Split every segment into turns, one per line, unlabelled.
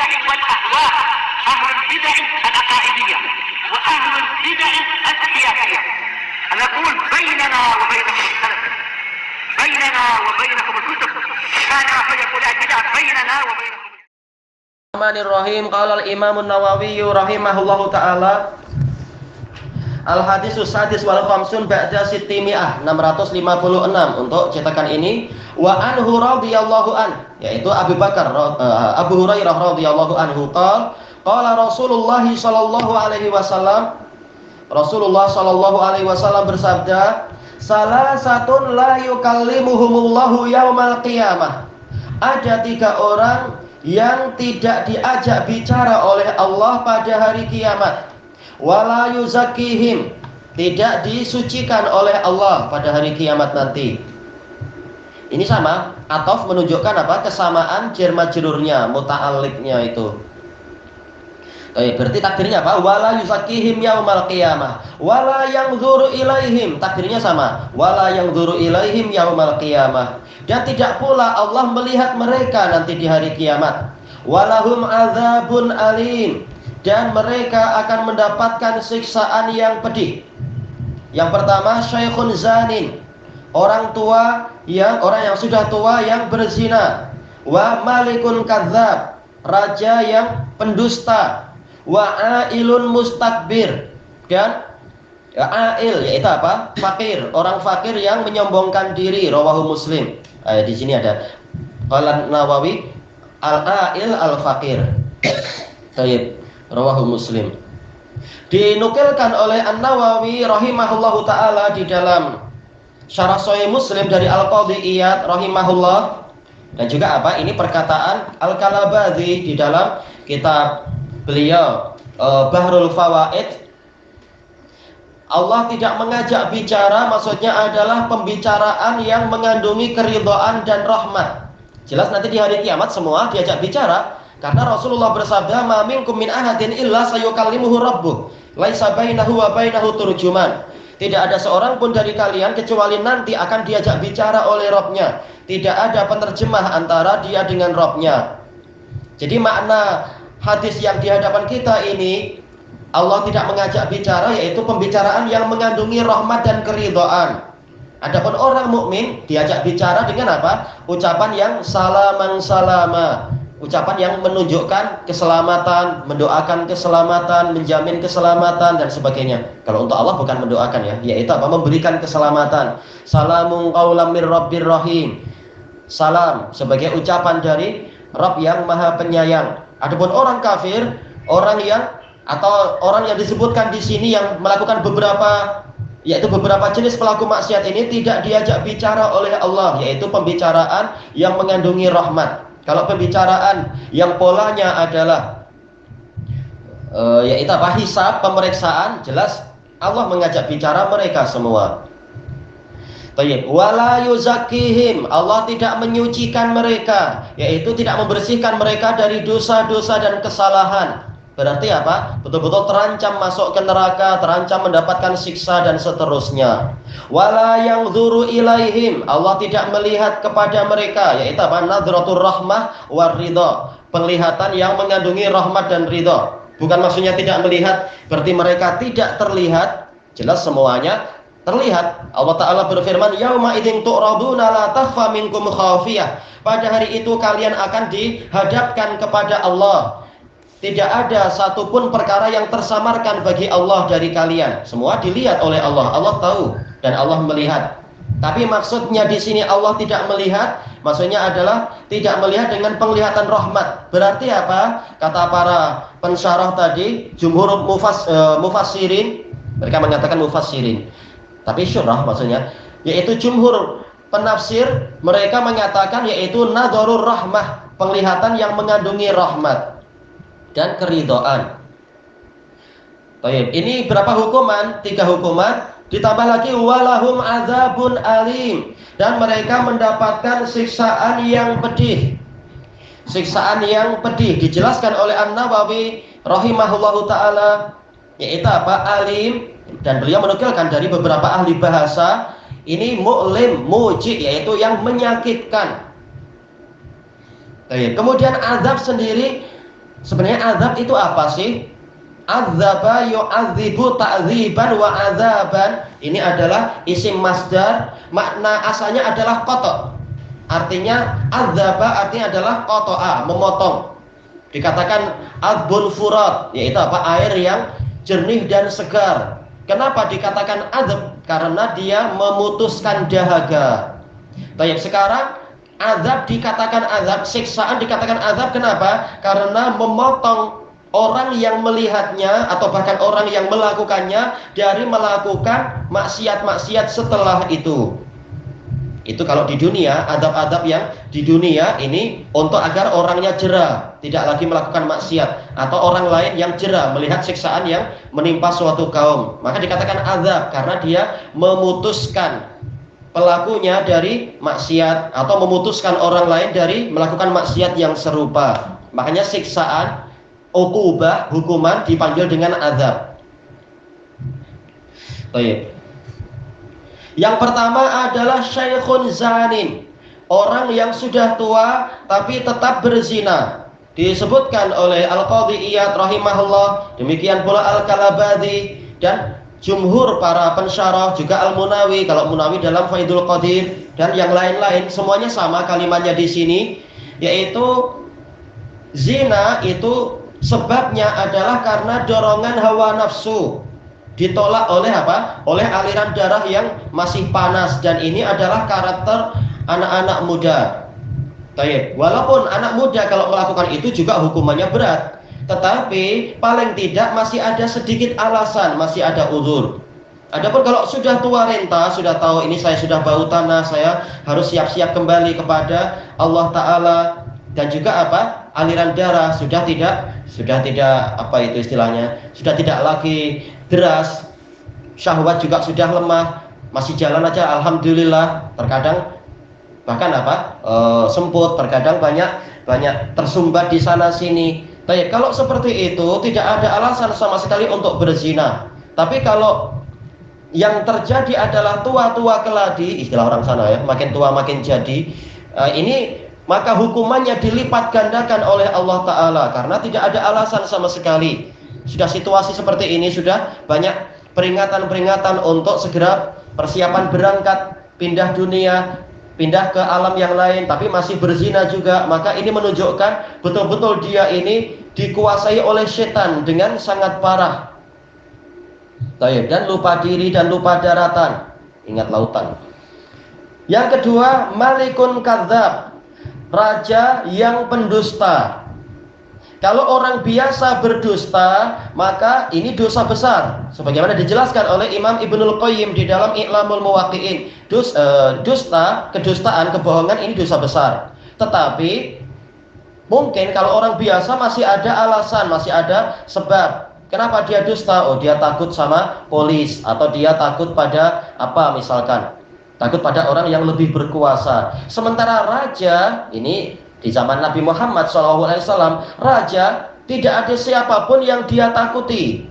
البدع والأهواء، أهل البدع العقائدية وأهل البدع السياسية. نقول بيننا وبينكم السلف، بيننا وبينكم الكتب، كان فيقول البدع بيننا وبينكم.
Bismillahirrahmanirrahim. Qala al-Imam an-Nawawi rahimahullahu taala Al-Hadisus Sadis wal Khamsun ba'da Sittimi'ah 656 untuk cetakan ini. Wa anhu radhiyallahu an, yaitu Abu Hurairah radhiyallahu anhu qala Rasulullah sallallahu alaihi wasallam, Rasulullah sallallahu alaihi wasallam bersabda, salasatun la yukallimuhumullahu yaumal qiyamah. Ada 3 orang yang tidak diajak bicara oleh Allah pada hari kiamat. Wala yuzakkihim, tidak disucikan oleh Allah pada hari kiamat nanti. Ini sama, ataf menunjukkan apa? Kesamaan jar majrurnya, muta'alliqnya itu. Berarti takdirnya apa? Wala yuzakkihim yaumal qiyamah. Wala yanzuru ilaihim, takdirnya sama. Wala yanzuru ilaihim yaumal qiyamah. Dan tidak pula Allah melihat mereka nanti di hari kiamat. Walahum adzabun alim, dan mereka akan mendapatkan siksaan yang pedih. Yang pertama, syaikhun zanin, orang yang sudah tua yang berzina. Wa malikun kadzab, raja yang pendusta. Wa ailun mustakbir, dan ail yaitu apa? Fakir, orang fakir yang menyombongkan diri. Rawahu Muslim. Di sini ada qala Nawawi al-ail al-fakir. Baik, rawahu Muslim. Dinukilkan oleh An-Nawawi rahimahullahu taala di dalam Syarah Sahih Muslim dari Al-Qadhi Iyad rahimahullah, dan juga apa? Ini perkataan Al-Kalabadhi di dalam kitab beliau Bahrul Fawaid. Allah tidak mengajak bicara, maksudnya adalah pembicaraan yang mengandungi keridhaan dan rahmat. Jelas nanti di hari kiamat semua diajak bicara, karena Rasulullah bersabda, "Ma minkum min ahadin illa sayukallimuhu rabbuh, laisa bainahu wa bainahu turjuman." Tidak ada seorang pun dari kalian kecuali nanti akan diajak bicara oleh Rabb-nya. Tidak ada penerjemah antara dia dengan Rabb-nya. Jadi makna hadis yang di hadapan kita ini, Allah tidak mengajak bicara, yaitu pembicaraan yang mengandungi rahmat dan keridhaan. Adapun orang mukmin diajak bicara dengan apa? Ucapan yang salaman salama, ucapan yang menunjukkan keselamatan, mendoakan keselamatan, menjamin keselamatan dan sebagainya. Kalau untuk Allah bukan mendoakan ya, yaitu apa? Memberikan keselamatan. Salamun qaulam mir rabbir rahim. Salam sebagai ucapan dari Rabb yang Maha Penyayang. Adapun orang kafir, orang yang disebutkan di sini yang melakukan beberapa jenis pelaku maksiat ini tidak diajak bicara oleh Allah, yaitu pembicaraan yang mengandungi rahmat. Kalau pembicaraan yang polanya adalah yaitu apa? Hisab, pemeriksaan, jelas Allah mengajak bicara mereka semua. Tayyib, wala yuzakkihim, Allah tidak menyucikan mereka, yaitu tidak membersihkan mereka dari dosa-dosa dan kesalahan. Berarti apa? Betul-betul terancam masuk ke neraka, terancam mendapatkan siksa dan seterusnya. Wala yanzuru ilaihim, Allah tidak melihat kepada mereka, yaitu apa? Nadratur rahmah war ridha, penglihatan yang mengandungi rahmat dan ridha. Bukan maksudnya tidak melihat berarti mereka tidak terlihat, jelas semuanya terlihat. Allah Ta'ala berfirman, yauma idzin tu'raduna la takhfa minkum khafiyah. Pada hari itu kalian akan dihadapkan kepada Allah. Tidak ada satupun perkara yang tersamarkan bagi Allah dari kalian. Semua dilihat oleh Allah. Allah tahu dan Allah melihat. Tapi maksudnya di sini Allah tidak melihat, maksudnya adalah tidak melihat dengan penglihatan rahmat. Berarti apa? Kata para pensyarah tadi, jumhur mufassirin, mereka mengatakan mufassirin, tapi syurah maksudnya, yaitu jumhur penafsir, mereka mengatakan yaitu nadharur rahmah, penglihatan yang mengandungi rahmat dan keridhaan. Baik, ini berapa hukuman? 3 hukuman, ditambah lagi walahum azabun alim, dan mereka mendapatkan siksaan yang pedih. Siksaan yang pedih dijelaskan oleh An-Nawawi rahimahullahu taala, yaitu apa? Alim, dan beliau menukilkan dari beberapa ahli bahasa, ini mu'lim, muji, yaitu yang menyakitkan. Baik, kemudian azab sendiri Sebenarnya azab itu apa sih? Adzaba yu'adzibu ta'dziban wa adzaban. Ini adalah isim masdar, makna asalnya adalah qata'. Artinya adzaba artinya adalah qata'a, memotong. Dikatakan adzbun furat, yaitu apa? Air yang jernih dan segar. Kenapa dikatakan adzab? Karena dia memutuskan dahaga. Baik, sekarang azab dikatakan azab, siksaan dikatakan azab. Kenapa? Karena memotong orang yang melihatnya atau bahkan orang yang melakukannya dari melakukan maksiat-maksiat setelah itu. Itu kalau di dunia, azab-azab yang di dunia ini untuk agar orangnya jera, tidak lagi melakukan maksiat, atau orang lain yang jera melihat siksaan yang menimpa suatu kaum. Maka dikatakan azab karena dia memutuskan pelakunya dari maksiat atau memutuskan orang lain dari melakukan maksiat yang serupa. Makanya siksaan, uqubah, hukuman dipanggil dengan azab. Baik. Yang pertama adalah syaikhun zanin, orang yang sudah tua tapi tetap berzina. Disebutkan oleh Al-Qadhi Iyad rahimahullah, demikian pula Al-Kalabadi dan jumhur para pensyarah, juga Al-Munawi, kalau Munawi dalam Faidul Qadir, dan yang lain-lain, semuanya sama kalimatnya di sini, yaitu zina itu sebabnya adalah karena dorongan hawa nafsu, ditolak oleh apa? Oleh aliran darah yang masih panas, dan ini adalah karakter anak-anak muda. Baik, walaupun anak muda kalau melakukan itu juga hukumannya berat, tetapi paling tidak masih ada sedikit alasan, masih ada uzur. Adapun kalau sudah tua renta, sudah tahu ini saya sudah bau tanah, saya harus siap-siap kembali kepada Allah Ta'ala, dan juga apa? Aliran darah sudah tidak apa itu istilahnya, sudah tidak lagi deras, syahwat juga sudah lemah, masih jalan aja alhamdulillah, terkadang bahkan apa? Semput, terkadang banyak tersumbat di sana sini. Baik, kalau seperti itu tidak ada alasan sama sekali untuk berzina. Tapi kalau yang terjadi adalah tua-tua keladi, istilah orang sana ya, makin tua makin jadi, ini maka hukumannya dilipat gandakan oleh Allah Ta'ala, karena tidak ada alasan sama sekali. Sudah situasi seperti ini, sudah banyak peringatan-peringatan untuk segera persiapan berangkat, pindah dunia, pindah ke alam yang lain, tapi masih berzina juga. Maka ini menunjukkan betul-betul dia ini dikuasai oleh setan dengan sangat parah. Dan lupa diri dan lupa daratan. Ingat lautan. Yang kedua, malikun kadzab, raja yang pendusta. Kalau orang biasa berdusta, maka ini dosa besar. Sebagaimana dijelaskan oleh Imam Ibnul Qayyim di dalam I'lamul Muwaqqi'in. Dusta, kedustaan, kebohongan ini dosa besar. Tetapi mungkin kalau orang biasa masih ada alasan, masih ada sebab. Kenapa dia dusta? Oh, dia takut sama polis, atau dia takut pada apa misalkan. Takut pada orang yang lebih berkuasa. Sementara raja ini di zaman Nabi Muhammad SAW, raja tidak ada siapapun yang dia takuti,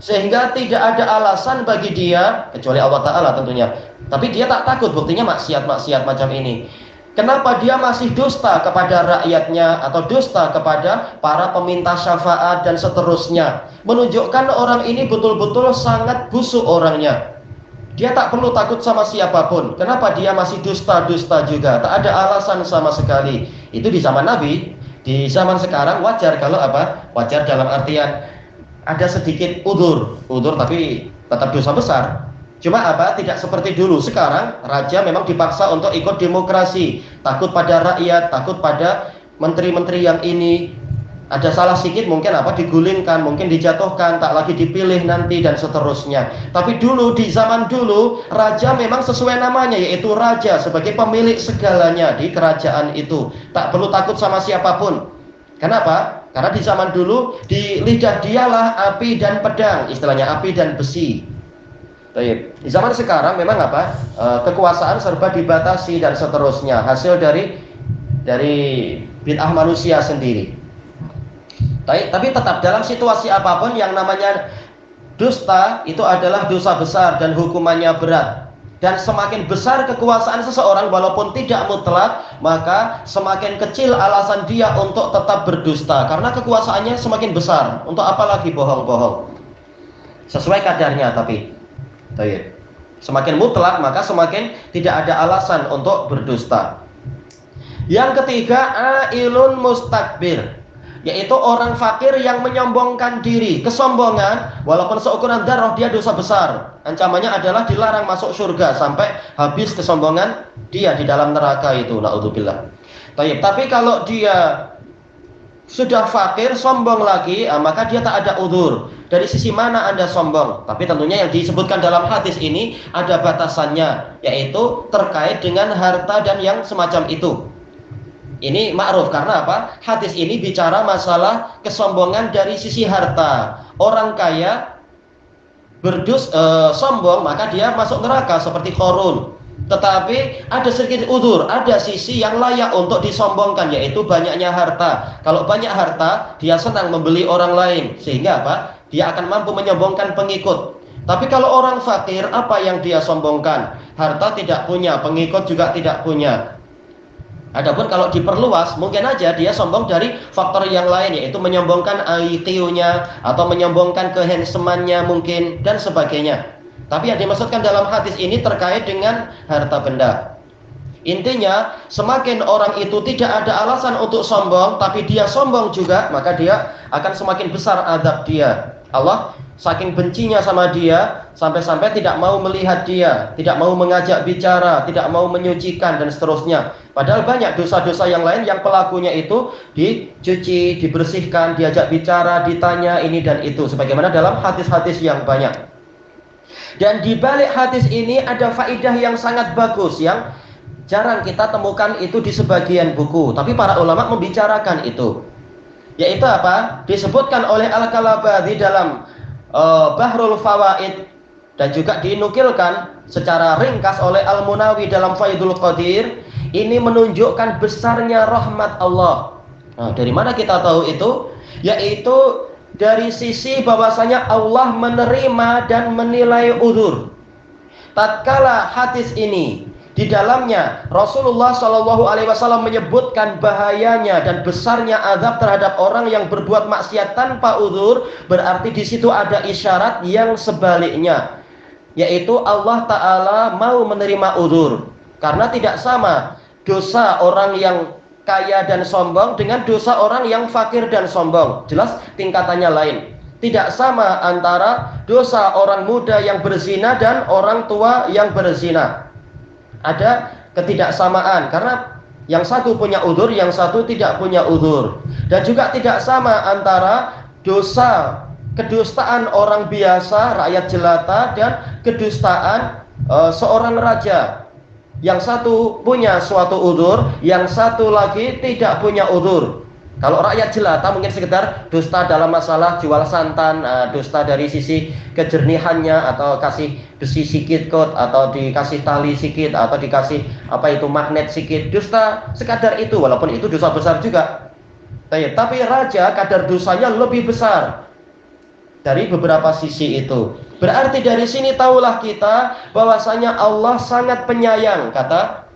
sehingga tidak ada alasan bagi dia kecuali Allah Ta'ala tentunya. Tapi dia tak takut, buktinya maksiat-maksiat macam ini. Kenapa dia masih dusta kepada rakyatnya atau dusta kepada para peminta syafaat dan seterusnya? Menunjukkan orang ini betul-betul sangat busuk orangnya. Dia tak perlu takut sama siapapun. Kenapa dia masih dusta-dusta juga? Tak ada alasan sama sekali. Itu di zaman Nabi. Di zaman sekarang wajar kalau apa? Wajar dalam artian ada sedikit udzur tapi tetap dosa besar. Cuma apa? Tidak seperti dulu. Sekarang raja memang dipaksa untuk ikut demokrasi. Takut pada rakyat, takut pada menteri-menteri yang ini. Ada salah sedikit mungkin apa? Digulingkan, mungkin dijatuhkan, tak lagi dipilih nanti dan seterusnya. Tapi dulu, di zaman dulu, raja memang sesuai namanya, yaitu raja sebagai pemilik segalanya di kerajaan itu. Tak perlu takut sama siapapun. Kenapa? Karena di zaman dulu di lidah dialah api dan pedang, istilahnya api dan besi. Baik. Di zaman sekarang memang apa? Kekuasaan serba dibatasi dan seterusnya. Hasil dari bid'ah manusia sendiri. Tapi tetap dalam situasi apapun yang namanya dusta itu adalah dosa besar dan hukumannya berat. Dan semakin besar kekuasaan seseorang walaupun tidak mutlak, maka semakin kecil alasan dia untuk tetap berdusta. Karena kekuasaannya semakin besar. Untuk apa lagi bohong-bohong? Sesuai kadarnya tapi. Semakin mutlak maka semakin tidak ada alasan untuk berdusta. Yang ketiga, ailun mustakbir, yaitu orang fakir yang menyombongkan diri. Kesombongan walaupun seukuran darah dia dosa besar. Ancamannya adalah dilarang masuk surga sampai habis kesombongan dia di dalam neraka itu. Naudzubillah. Tapi kalau dia sudah fakir, sombong lagi, maka dia tak ada udzur. Dari sisi mana Anda sombong? Tapi tentunya yang disebutkan dalam hadis ini ada batasannya, yaitu terkait dengan harta dan yang semacam itu. Ini ma'ruf karena apa? Hadis ini bicara masalah kesombongan dari sisi harta. Orang kaya sombong maka dia masuk neraka seperti Qarun. Tetapi ada sedikit udzur, ada sisi yang layak untuk disombongkan, yaitu banyaknya harta. Kalau banyak harta, dia senang membeli orang lain, sehingga apa? Dia akan mampu menyombongkan pengikut. Tapi kalau orang fakir, apa yang dia sombongkan? Harta tidak punya, pengikut juga tidak punya. Adapun kalau diperluas, mungkin aja dia sombong dari faktor yang lain, yaitu menyombongkan IQ-nya atau menyombongkan kehandsomannya mungkin dan sebagainya. Tapi yang dimaksudkan dalam hadis ini terkait dengan harta benda. Intinya, semakin orang itu tidak ada alasan untuk sombong, tapi dia sombong juga, maka dia akan semakin besar azab dia. Allah saking bencinya sama dia, sampai-sampai tidak mau melihat dia, tidak mau mengajak bicara, tidak mau menyucikan dan seterusnya. Padahal banyak dosa-dosa yang lain yang pelakunya itu dicuci, dibersihkan, diajak bicara, ditanya ini dan itu, sebagaimana dalam hadis-hadis yang banyak. Dan di balik hadis ini ada faidah yang sangat bagus yang jarang kita temukan itu di sebagian buku, tapi para ulama membicarakan itu. Yaitu apa? Disebutkan oleh Al-Kalabadi dalam Bahrul Fawaid dan juga dinukilkan secara ringkas oleh Al-Munawi dalam Faidul Qadir. Ini menunjukkan besarnya rahmat Allah. Nah, dari mana kita tahu itu? Yaitu dari sisi bahwasanya Allah menerima dan menilai udzur. Tatkala hadis ini di dalamnya Rasulullah SAW menyebutkan bahayanya dan besarnya azab terhadap orang yang berbuat maksiat tanpa udzur, berarti di situ ada isyarat yang sebaliknya, yaitu Allah Ta'ala mau menerima udzur. Karena tidak sama dosa orang yang kaya dan sombong dengan dosa orang yang fakir dan sombong. Jelas tingkatannya lain. Tidak sama antara dosa orang muda yang berzina dan orang tua yang berzina. Ada ketidaksamaan karena yang satu punya udzur, yang satu tidak punya udzur. Dan juga tidak sama antara dosa kedustaan orang biasa, rakyat jelata, dan kedustaan seorang raja. Yang satu punya suatu udzur, yang satu lagi tidak punya udzur. Kalau rakyat jelata mungkin sekedar dusta dalam masalah jual santan, dusta dari sisi kejernihannya, atau kasih besi sikit kot, atau dikasih tali sikit, atau dikasih magnet sikit. Dusta sekadar itu, walaupun itu dosa besar juga. Tapi raja kadar dosanya lebih besar dari beberapa sisi itu. Berarti dari sini tahulah kita bahwasanya Allah sangat penyayang, kata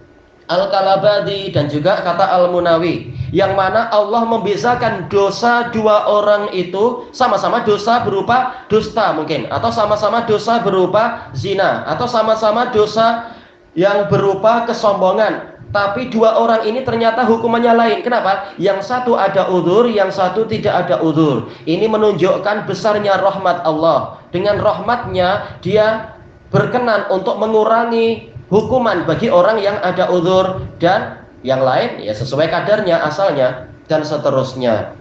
Al-Kalabadi dan juga kata Al-Munawi, yang mana Allah membezakan dosa dua orang itu sama-sama dosa berupa dusta mungkin, atau sama-sama dosa berupa zina, atau sama-sama dosa yang berupa kesombongan. Tapi dua orang ini ternyata hukumannya lain. Kenapa? Yang satu ada udzur, yang satu tidak ada udzur. Ini menunjukkan besarnya rahmat Allah. Dengan rahmatnya dia berkenan untuk mengurangi hukuman bagi orang yang ada udzur, dan yang lain ya sesuai kadarnya asalnya, dan seterusnya.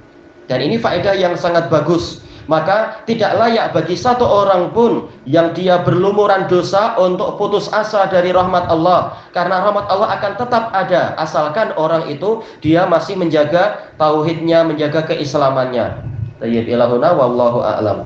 Dan ini faedah yang sangat bagus. Maka tidak layak bagi satu orang pun yang dia berlumuran dosa untuk putus asa dari rahmat Allah, karena rahmat Allah akan tetap ada asalkan orang itu dia masih menjaga tauhidnya, menjaga keislamannya. Tayyib ilahuna wallahu a'lam.